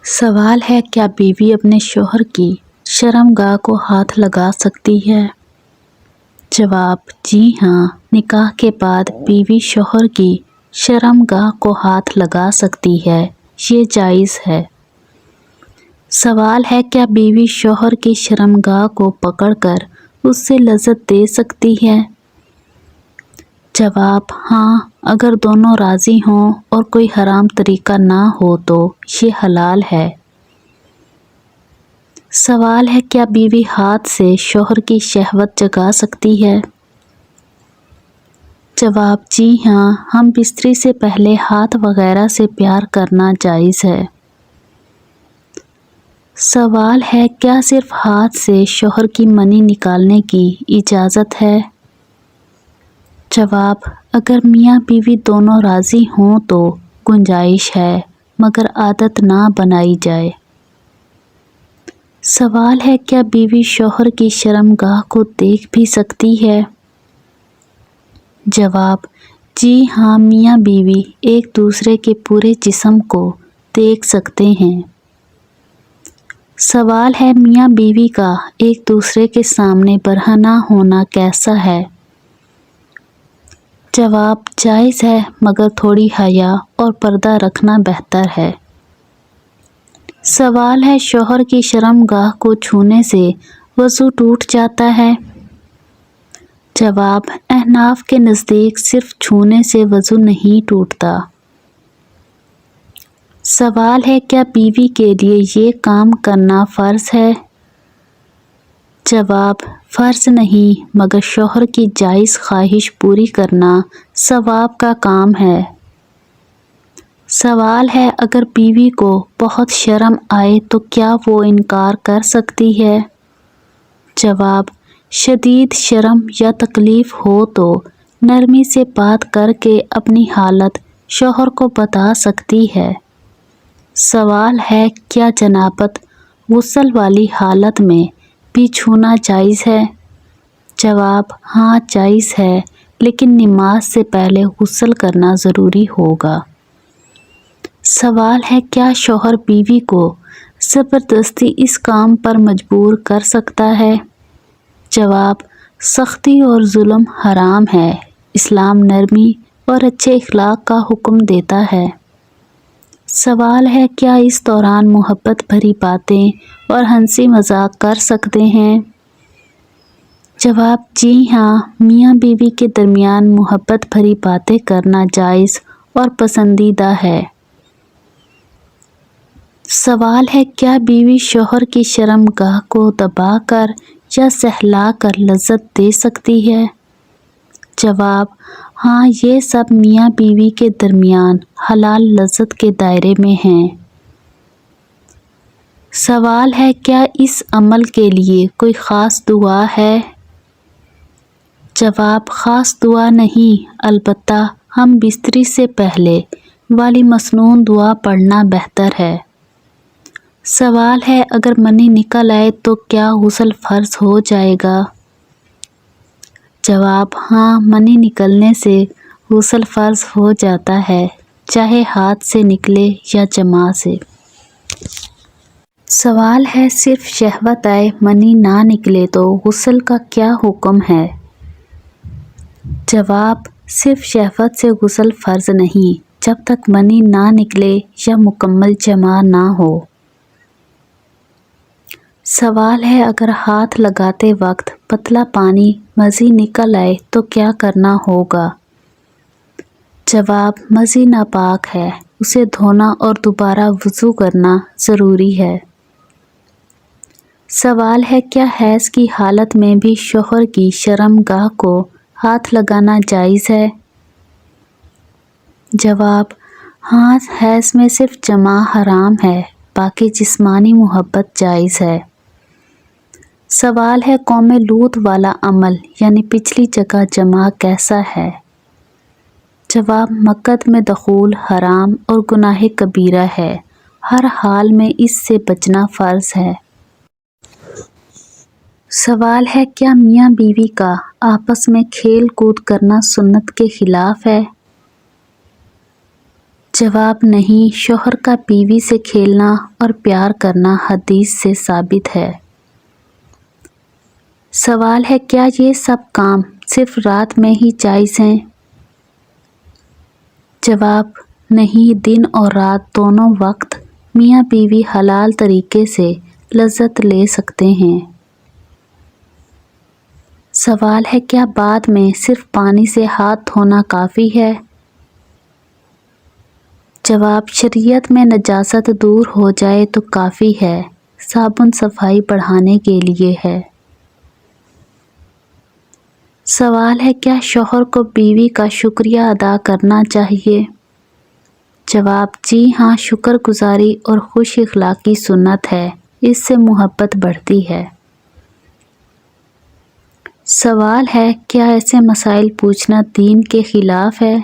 سوال ہے کیا بیوی اپنے شوہر کی شرمگاہ کو ہاتھ لگا سکتی ہے؟ جواب: جی ہاں، نکاح کے بعد بیوی شوہر کی شرمگاہ کو ہاتھ لگا سکتی ہے، یہ جائز ہے۔ سوال ہے کیا بیوی شوہر کی شرمگاہ کو پکڑ کر اس سے لذت دے سکتی ہے؟ جواب: ہاں، اگر دونوں راضی ہوں اور کوئی حرام طریقہ نہ ہو تو یہ حلال ہے۔ سوال ہے کیا بیوی ہاتھ سے شوہر کی شہوت جگا سکتی ہے؟ جواب: جی ہاں، ہم بستری سے پہلے ہاتھ وغیرہ سے پیار کرنا جائز ہے۔ سوال ہے کیا صرف ہاتھ سے شوہر کی منی نکالنے کی اجازت ہے؟ جواب: اگر میاں بیوی دونوں راضی ہوں تو گنجائش ہے، مگر عادت نہ بنائی جائے۔ سوال ہے کیا بیوی شوہر کی شرمگاہ کو دیکھ بھی سکتی ہے؟ جواب: جی ہاں، میاں بیوی ایک دوسرے کے پورے جسم کو دیکھ سکتے ہیں۔ سوال ہے میاں بیوی کا ایک دوسرے کے سامنے برہنہ ہونا کیسا ہے؟ جواب: جائز ہے، مگر تھوڑی حیا اور پردہ رکھنا بہتر ہے۔ سوال ہے شوہر کی شرمگاہ کو چھونے سے وضو ٹوٹ جاتا ہے؟ جواب: احناف کے نزدیک صرف چھونے سے وضو نہیں ٹوٹتا۔ سوال ہے کیا بیوی کے لیے یہ کام کرنا فرض ہے؟ جواب: فرض نہیں، مگر شوہر کی جائز خواہش پوری کرنا ثواب کا کام ہے۔ سوال ہے اگر بیوی کو بہت شرم آئے تو کیا وہ انکار کر سکتی ہے؟ جواب: شدید شرم یا تکلیف ہو تو نرمی سے بات کر کے اپنی حالت شوہر کو بتا سکتی ہے۔ سوال ہے کیا جنابت غسل والی حالت میں بھی چھونا جائز ہے؟ جواب: ہاں جائز ہے، لیکن نماز سے پہلے غسل کرنا ضروری ہوگا۔ سوال ہے کیا شوہر بیوی کو زبردستی اس کام پر مجبور کر سکتا ہے؟ جواب: سختی اور ظلم حرام ہے، اسلام نرمی اور اچھے اخلاق کا حکم دیتا ہے۔ سوال ہے کیا اس دوران محبت بھری باتیں اور ہنسی مذاق کر سکتے ہیں؟ جواب: جی ہاں، میاں بیوی کے درمیان محبت بھری باتیں کرنا جائز اور پسندیدہ ہے۔ سوال ہے کیا بیوی شوہر کی شرمگاہ کو دبا کر یا سہلا کر لذت دے سکتی ہے؟ جواب: ہاں، یہ سب میاں بیوی کے درمیان حلال لذت کے دائرے میں ہیں۔ سوال ہے کیا اس عمل کے لیے کوئی خاص دعا ہے؟ جواب: خاص دعا نہیں، البتہ ہم بستری سے پہلے والی مسنون دعا پڑھنا بہتر ہے۔ سوال ہے اگر منی نکل آئے تو کیا غسل فرض ہو جائے گا؟ جواب: ہاں، منی نکلنے سے غسل فرض ہو جاتا ہے، چاہے ہاتھ سے نکلے یا جماع سے۔ سوال ہے صرف شہوت آئے منی نہ نکلے تو غسل کا کیا حکم ہے؟ جواب: صرف شہوت سے غسل فرض نہیں، جب تک منی نہ نکلے یا مکمل جماع نہ ہو۔ سوال ہے اگر ہاتھ لگاتے وقت پتلا پانی مزید نکل آئے تو کیا کرنا ہوگا؟ جواب: مزید ناپاک ہے، اسے دھونا اور دوبارہ وضو کرنا ضروری ہے۔ سوال ہے کیا حیض کی حالت میں بھی شوہر کی شرمگاہ کو ہاتھ لگانا جائز ہے؟ جواب: ہاں، حیض میں صرف جماع حرام ہے، باقی جسمانی محبت جائز ہے۔ سوال ہے قوم لوط والا عمل یعنی پچھلی جگہ جماع کیسا ہے؟ جواب: مکہ میں دخول حرام اور گناہ کبیرہ ہے، ہر حال میں اس سے بچنا فرض ہے۔ سوال ہے کیا میاں بیوی کا آپس میں کھیل کود کرنا سنت کے خلاف ہے؟ جواب نہیں، شوہر کا بیوی سے کھیلنا اور پیار کرنا حدیث سے ثابت ہے۔ سوال ہے، کیا یہ سب کام صرف رات میں ہی جائز ہیں؟ جواب نہیں، دن اور رات دونوں وقت میاں بیوی حلال طریقے سے لذت لے سکتے ہیں۔ سوال ہے، کیا بعد میں صرف پانی سے ہاتھ دھونا کافی ہے؟ جواب، شریعت میں نجاست دور ہو جائے تو کافی ہے، صابن صفائی بڑھانے کے لیے ہے۔ سوال ہے، کیا شوہر کو بیوی کا شکریہ ادا کرنا چاہیے؟ جواب، جی ہاں، شکر گزاری اور خوش اخلاقی سنت ہے، اس سے محبت بڑھتی ہے۔ سوال ہے، کیا ایسے مسائل پوچھنا دین کے خلاف ہے؟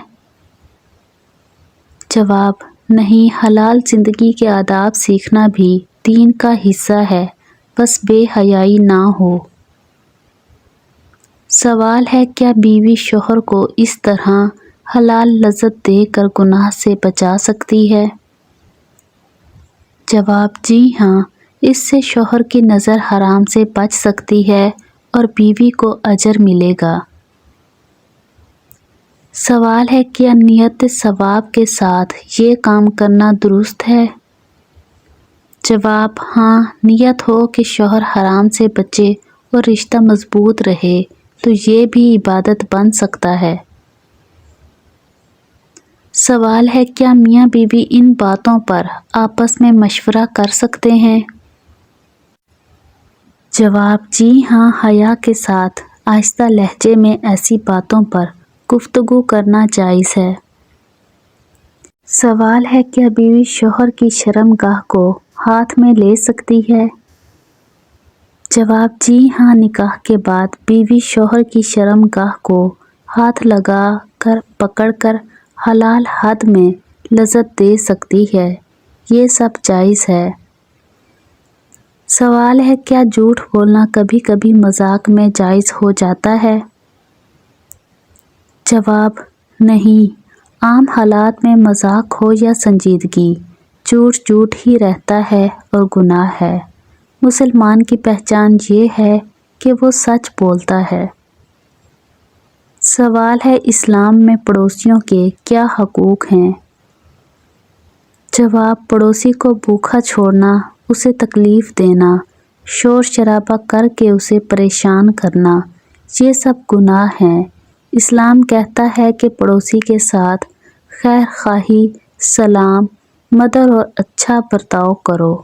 جواب، نہیں، حلال زندگی کے آداب سیکھنا بھی دین کا حصہ ہے، بس بے حیائی نہ ہو۔ سوال ہے، کیا بیوی شوہر کو اس طرح حلال لذت دے کر گناہ سے بچا سکتی ہے؟ جواب، جی ہاں، اس سے شوہر کی نظر حرام سے بچ سکتی ہے اور بیوی کو اجر ملے گا۔ سوال ہے، کیا نیت ثواب کے ساتھ یہ کام کرنا درست ہے؟ جواب، ہاں، نیت ہو کہ شوہر حرام سے بچے اور رشتہ مضبوط رہے تو یہ بھی عبادت بن سکتا ہے۔ سوال ہے، کیا میاں بیوی ان باتوں پر آپس میں مشورہ کر سکتے ہیں؟ جواب، جی ہاں، حیا کے ساتھ آہستہ لہجے میں ایسی باتوں پر گفتگو کرنا جائز ہے۔ سوال ہے، کیا بیوی شوہر کی شرمگاہ کو ہاتھ میں لے سکتی ہے؟ جواب، جی ہاں، نکاح کے بعد بیوی شوہر کی شرمگاہ کو ہاتھ لگا کر پکڑ کر حلال حد میں لذت دے سکتی ہے، یہ سب جائز ہے۔ سوال ہے، کیا جھوٹ بولنا کبھی کبھی مذاق میں جائز ہو جاتا ہے؟ جواب، نہیں، عام حالات میں مذاق ہو یا سنجیدگی، جھوٹ جھوٹ ہی رہتا ہے اور گناہ ہے۔ مسلمان کی پہچان یہ ہے کہ وہ سچ بولتا ہے۔ سوال ہے، اسلام میں پڑوسیوں کے کیا حقوق ہیں؟ جواب، پڑوسی کو بھوکا چھوڑنا، اسے تکلیف دینا، شور شرابہ کر کے اسے پریشان کرنا، یہ سب گناہ ہیں۔ اسلام کہتا ہے کہ پڑوسی کے ساتھ خیر خواہی، سلام، مدد اور اچھا برتاؤ کرو۔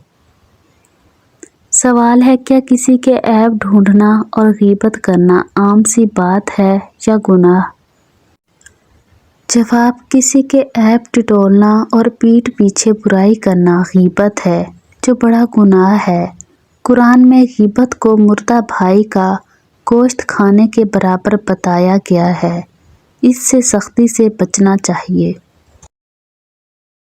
سوال ہے، کیا کسی کے عیب ڈھونڈنا اور غیبت کرنا عام سی بات ہے یا گناہ؟ جواب، کسی کے عیب ٹٹولنا اور پیٹھ پیچھے برائی کرنا غیبت ہے، جو بڑا گناہ ہے۔ قرآن میں غیبت کو مردہ بھائی کا گوشت کھانے کے برابر بتایا گیا ہے، اس سے سختی سے بچنا چاہیے۔